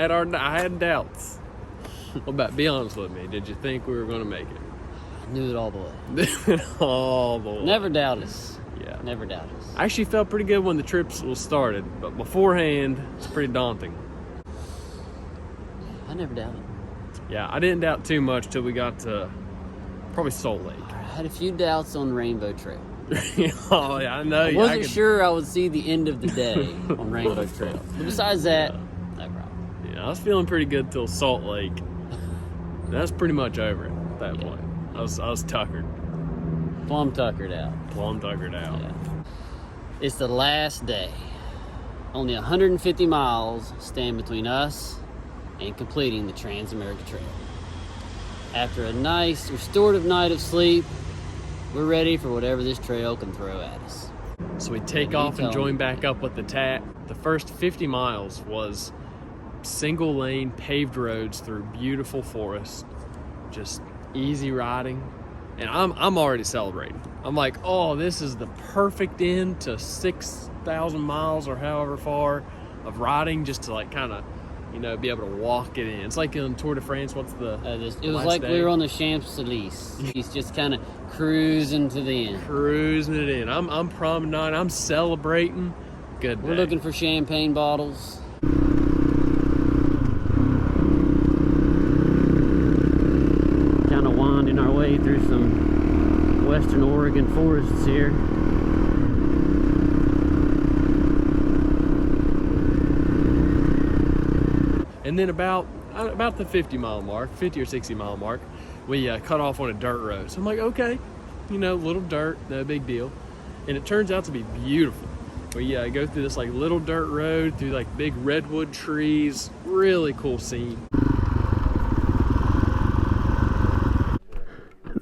I had doubts. What about, be honest with me, did you think we were going to make it? I knew it all the way. All the way. Never doubt us. Yeah. Never doubt us. I actually felt pretty good when the trips was started, but beforehand, it's pretty daunting. I never doubted. Yeah, I didn't doubt too much till we got to probably Salt Lake. I had a few doubts on Rainbow Trail. Oh, yeah, I know. I wasn't sure I would see the end of the day on Rainbow Trail. But besides that, no problem. Yeah, I was feeling pretty good till Salt Lake. That's pretty much over it at that point. I was tuckered. Plumb tuckered out. Plumb tuckered out. Yeah. It's the last day. Only 150 miles stand between us and completing the Trans-America Trail. After a nice restorative night of sleep, we're ready for whatever this trail can throw at us. So we take off and join back up with the TAC. The first 50 miles was single lane paved roads through beautiful forest, just easy riding. And I'm already celebrating. I'm like, oh, this is the perfect end to 6,000 miles or however far of riding, just to like kind of, you know, be able to walk it in. It's like in Tour de France. What's the it was like day? We were on the Champs-Élysées. He's just kind of cruising to the end. Cruising it in. I'm promenading. I'm celebrating. Good day. We're looking for champagne bottles. Kind of winding our way through some western Oregon forests here. And then about the 50 or 60 mile mark, we cut off on a dirt road. So I'm like, okay, you know, little dirt, no big deal. And it turns out to be beautiful. We go through this like little dirt road through like big redwood trees. Really cool scene.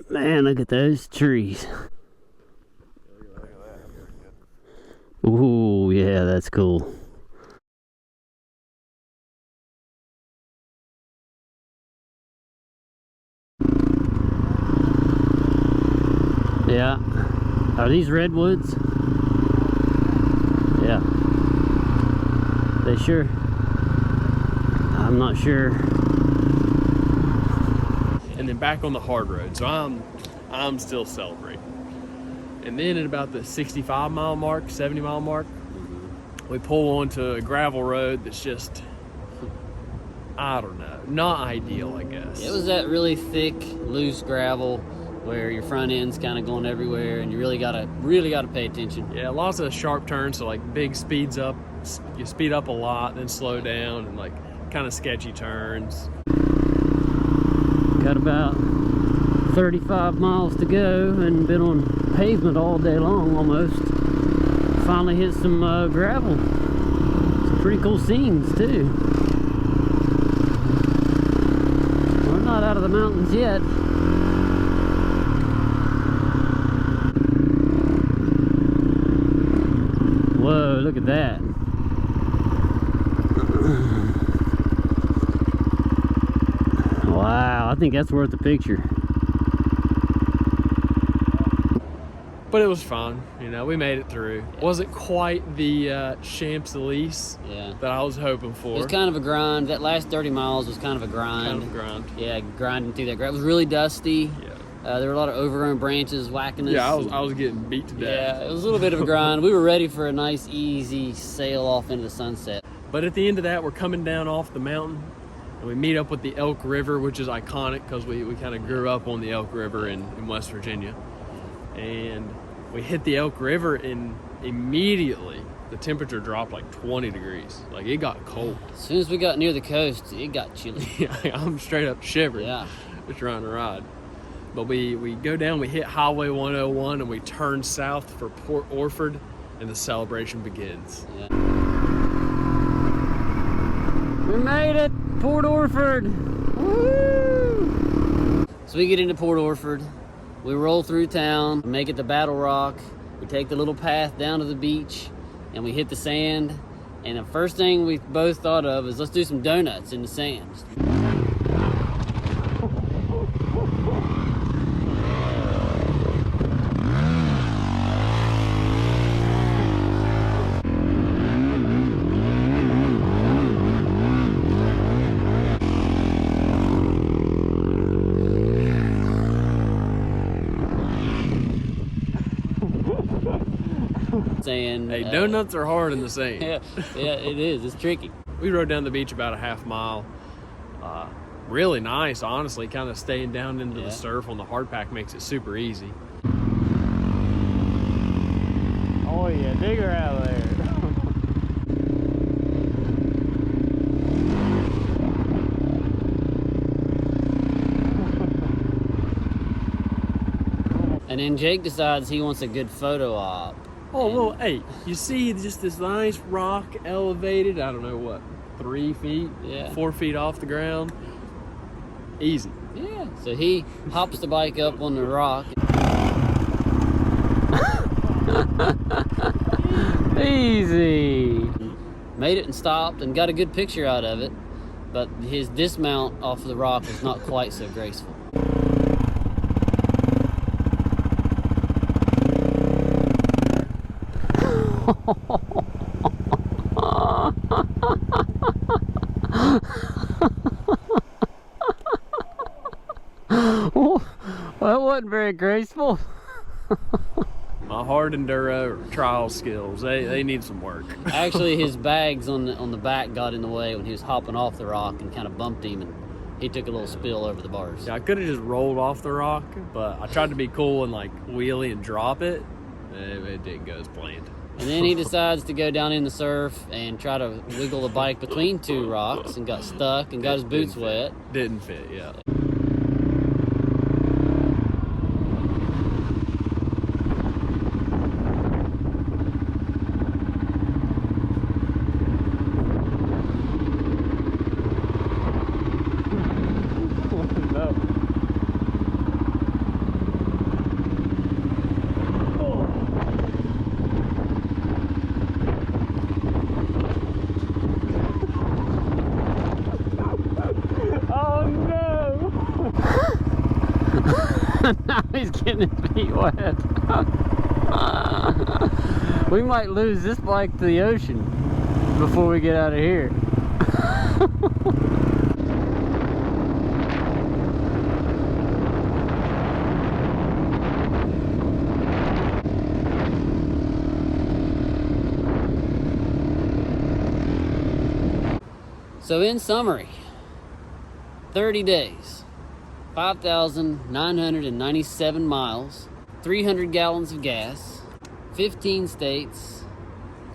Man, look at those trees. Ooh, yeah, that's cool. Yeah. Are these redwoods? Yeah. They sure? I'm not sure. And then back on the hard road. So I'm still celebrating. And then at about the 65 mile mark, 70 mile mark, we pull onto a gravel road that's just, I don't know, not ideal, I guess. It was that really thick, loose gravel where your front end's kind of going everywhere, and you really gotta pay attention. Yeah, lots of sharp turns, so like big speeds up, you speed up a lot, then slow down, and like kind of sketchy turns. Got about 35 miles to go, and been on pavement all day long almost. Finally hit some gravel. Some pretty cool scenes too. We're not out of the mountains yet. Whoa, look at that. Wow, I think that's worth the picture. But it was fun, you know, we made it through. Wasn't quite the Champs-Élysées that I was hoping for. It was kind of a grind. That last 30 miles was kind of a grind. Kind of a grind. Yeah, grinding through that gravel. It was really dusty. Yeah. There were a lot of overgrown branches whacking us. Yeah, I was getting beat to death. Yeah, it was a little bit of a grind. We were ready for a nice, easy sail off into the sunset. But at the end of that, we're coming down off the mountain, and we meet up with the Elk River, which is iconic because we kind of grew up on the Elk River in West Virginia. And we hit the Elk River, and immediately the temperature dropped like 20 degrees. Like, it got cold. As soon as we got near the coast, it got chilly. Yeah, I'm straight up shivering. Yeah. Just trying to ride. But we go down, we hit Highway 101, and we turn south for Port Orford, and the celebration begins. Yeah. We made it! Port Orford! Woo! So we get into Port Orford, we roll through town, make it to Battle Rock, we take the little path down to the beach, and we hit the sand, and the first thing we both thought of is let's do some donuts in the sand. saying, hey, donuts are hard in the sand. Yeah, it is. It's tricky. We rode down the beach about a half mile. Really nice, honestly. Kind of staying down into the surf on the hard pack makes it super easy. Oh yeah, dig her out of there. And then Jake decides he wants a good photo op. Oh, well, hey, you see just this nice rock elevated, I don't know what, 3 feet, 4 feet off the ground. Easy. Yeah, so he hops the bike up on the rock. Easy. Made it and stopped and got a good picture out of it, but his dismount off the rock was not quite so graceful. Well, that wasn't very graceful. My hard enduro trial skills, they need some work. Actually, his bags on the back got in the way when he was hopping off the rock and kind of bumped him, and he took a little spill over the bars. Yeah, I could have just rolled off the rock, but I tried to be cool and like wheelie and drop it. It didn't go as planned. And then he decides to go down in the surf and try to wiggle the bike between two rocks and got stuck and got his boots wet. Didn't fit, yeah. Now he's getting his feet wet. We might lose this bike to the ocean before we get out of here. So in summary, 30 days, 5,997 miles, 300 gallons of gas, 15 states,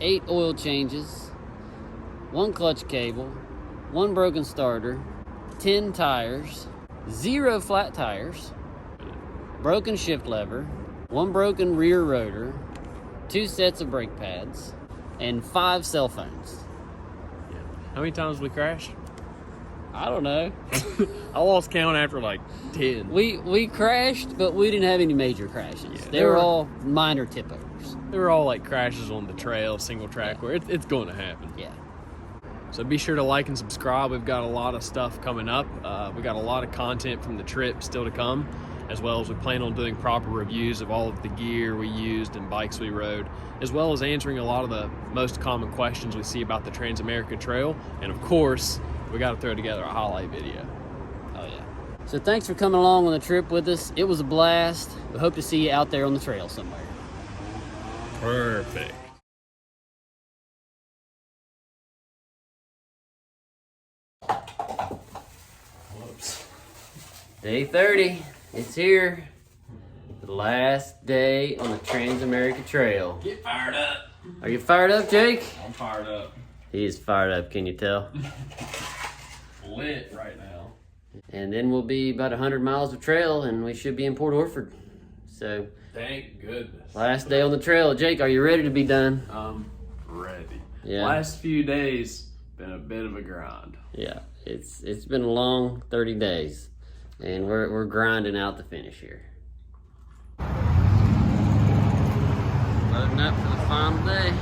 8 oil changes, 1 clutch cable, 1 broken starter, 10 tires, 0 flat tires, broken shift lever, 1 broken rear rotor, 2 sets of brake pads, and 5 cell phones. How many times we crashed? I don't know. I lost count after like 10. We crashed, but we didn't have any major crashes. Yeah, they were all minor tip overs. They were all like crashes on the trail, single track, where it's going to happen. Yeah. So be sure to like and subscribe. We've got a lot of stuff coming up. We got a lot of content from the trip still to come, as well as we plan on doing proper reviews of all of the gear we used and bikes we rode, as well as answering a lot of the most common questions we see about the Trans-America Trail. And of course, we got to throw together a highlight video. Oh yeah. So thanks for coming along on the trip with us. It was a blast. We hope to see you out there on the trail somewhere. Perfect. Whoops. Day 30. It's here. The last day on the Trans-America Trail. Get fired up. Are you fired up, Jake? I'm fired up. He is fired up, can you tell? Lit right now. And then we'll be about 100 miles of trail and we should be in Port Orford. So, Thank goodness. last day on the trail. Jake, are you ready to be done? I'm ready. Yeah. Last few days been a bit of a grind. Yeah, it's been a long 30 days. And we're grinding out the finish here. Loading up for the final day.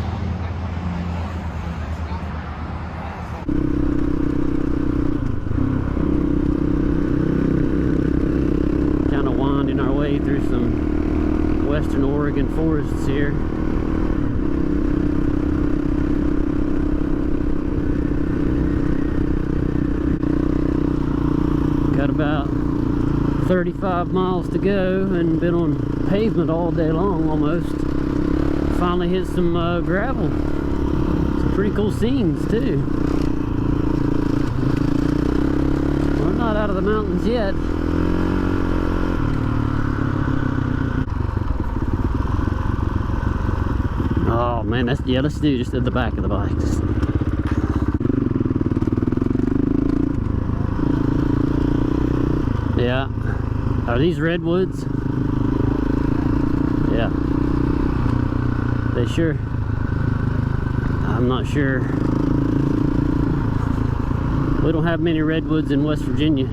Kind of winding our way through some western Oregon forests here. Got about 35 miles to go and been on pavement all day long almost. finally hit some gravel. Some pretty cool scenes too. We're not out of the mountains yet. Oh man, yeah, let's do just at the back of the bikes. Yeah. Are these redwoods? Yeah. They sure? I'm not sure. We don't have many redwoods in West Virginia.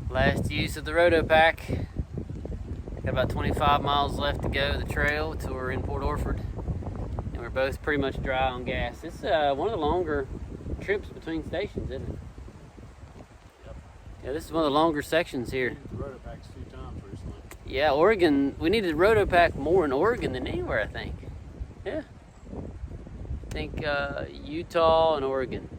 Last use of the Roto Pack. Got about 25 miles left to go the trail till we're in Port Orford. And we're both pretty much dry on gas. It's one of the longer trips between stations, isn't it? Yep. Yeah, this is one of the longer sections here. The Roto Packs 2 times recently. Yeah, Oregon, we needed Roto Pack more in Oregon than anywhere, I think. Yeah. I think Utah and Oregon.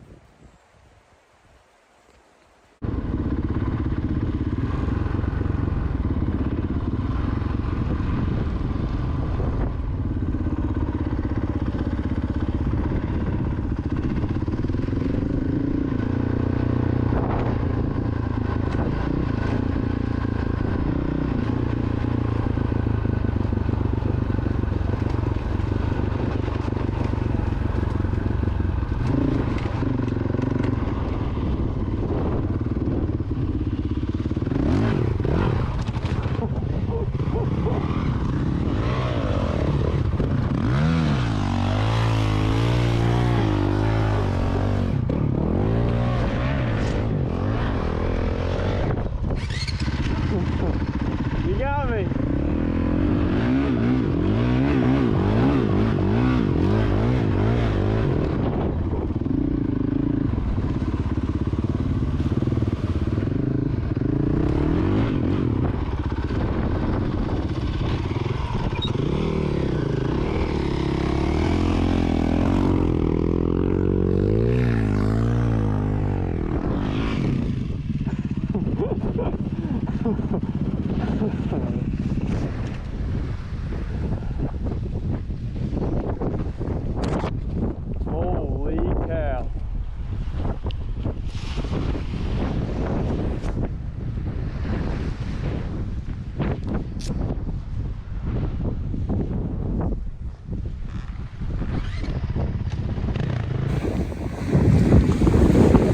You got me. Holy cow.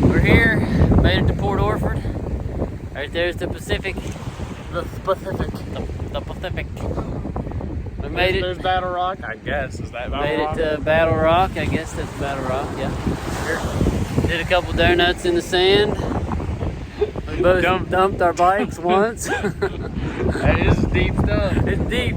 We're here, made it to Port Orford. Right there's the Pacific. The Pacific. The Pacific. We made it. There's Battle Rock, I guess. Is that Battle Rock? Made it to Battle Rock. I guess that's Battle Rock, yeah. Did a couple donuts in the sand. We both dumped our bikes once. That is deep stuff. It's deep.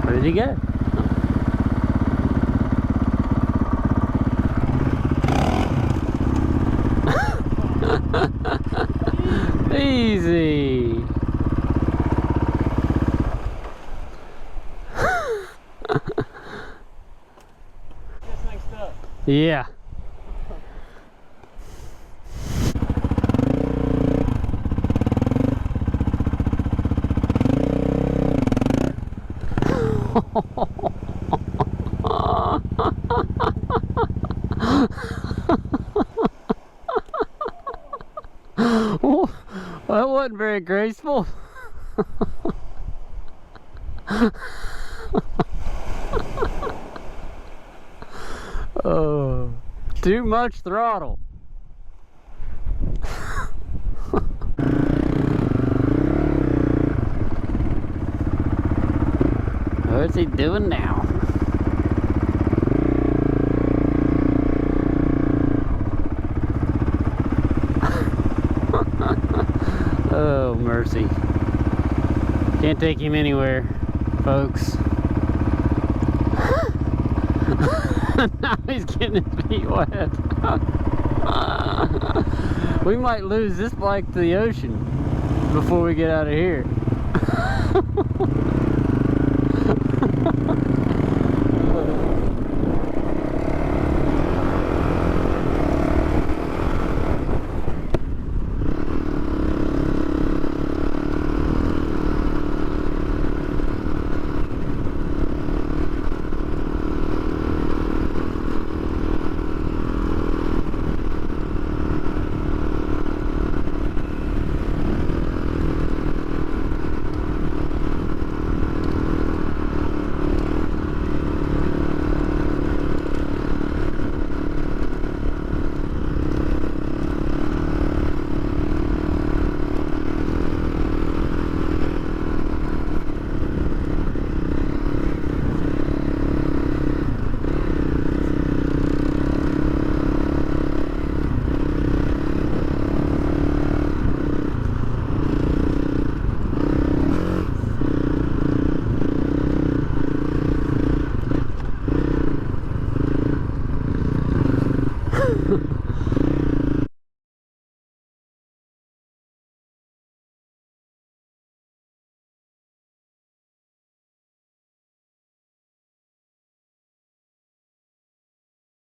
Where did he go? Easy. Yeah. Well, that wasn't very graceful. Oh, too much throttle. What's he doing now? Oh, mercy. Can't take him anywhere, folks. Now he's getting his feet wet. We might lose this bike to the ocean before we get out of here.